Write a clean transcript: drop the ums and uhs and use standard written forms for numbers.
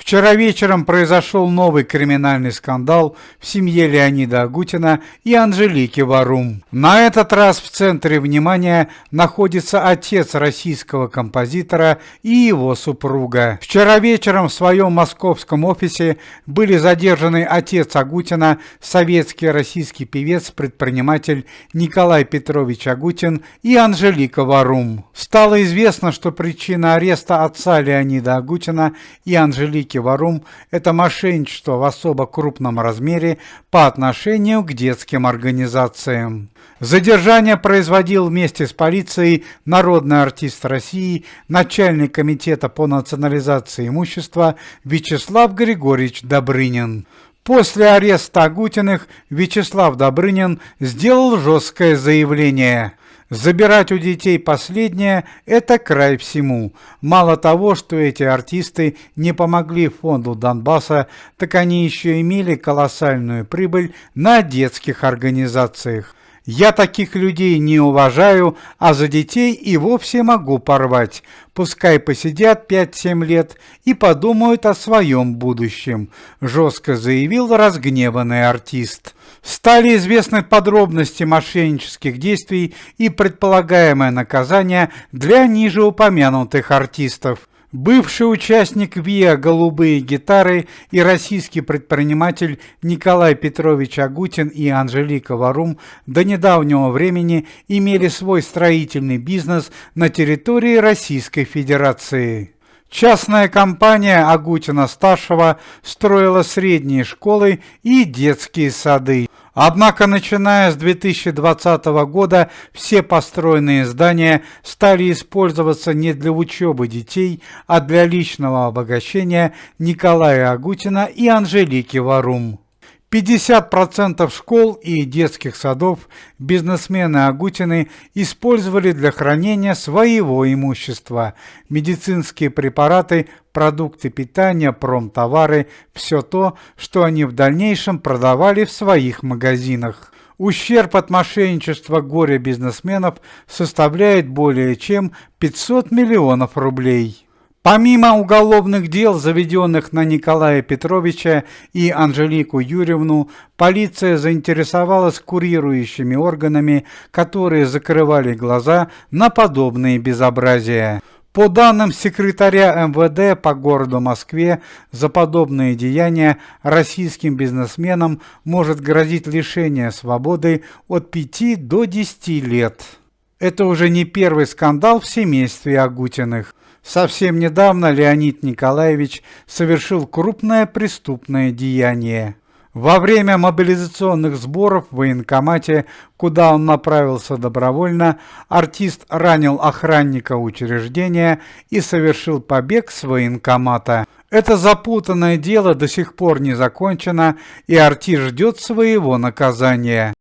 Вчера вечером произошел новый криминальный скандал в семье Леонида Агутина и Анжелики Варум. На этот раз в центре внимания находится отец российского композитора и его супруга. Вчера вечером в своем московском офисе были задержаны отец Агутина, советский российский певец-предприниматель Николай Петрович Агутин и Анжелика Варум. Стало известно, что причина ареста отца Леонида Агутина и Анжелики Варум – это мошенничество в особо крупном размере по отношению к детским организациям. Задержание производил вместе с полицией народный артист России, начальник комитета по национализации имущества Вячеслав Григорьевич Добрынин. После ареста Агутиных Вячеслав Добрынин сделал жесткое заявление. Забирать у детей последнее – это край всему. Мало того, что эти артисты не помогли фонду Донбасса, так они еще имели колоссальную прибыль на детских организациях. Я таких людей не уважаю, а за детей и вовсе могу порвать. Пускай посидят 5-7 лет и подумают о своем будущем, жестко заявил разгневанный артист. Стали известны подробности мошеннических действий и предполагаемое наказание для ниже упомянутых артистов. Бывший участник ВИА «Голубые гитары» и российский предприниматель Николай Петрович Агутин и Анжелика Варум до недавнего времени имели свой строительный бизнес на территории Российской Федерации. Частная компания Агутина-старшего строила средние школы и детские сады. Однако, начиная с 2020 года, все построенные здания стали использоваться не для учебы детей, а для личного обогащения Николая Агутина и Анжелики Варум. 50% школ и детских садов бизнесмены Агутины использовали для хранения своего имущества. Медицинские препараты, продукты питания, промтовары – все то, что они в дальнейшем продавали в своих магазинах. Ущерб от мошенничества горе-бизнесменов составляет более чем 500 миллионов рублей. Помимо уголовных дел, заведенных на Николая Петровича и Анжелику Юрьевну, полиция заинтересовалась курирующими органами, которые закрывали глаза на подобные безобразия. По данным секретаря МВД по городу Москве, за подобные деяния российским бизнесменам может грозить лишение свободы от 5 до 10 лет. Это уже не первый скандал в семействе Агутиных. Совсем недавно Леонид Николаевич совершил крупное преступное деяние. Во время мобилизационных сборов в военкомате, куда он направился добровольно, артист ранил охранника учреждения и совершил побег с военкомата. Это запутанное дело до сих пор не закончено, и артист ждет своего наказания.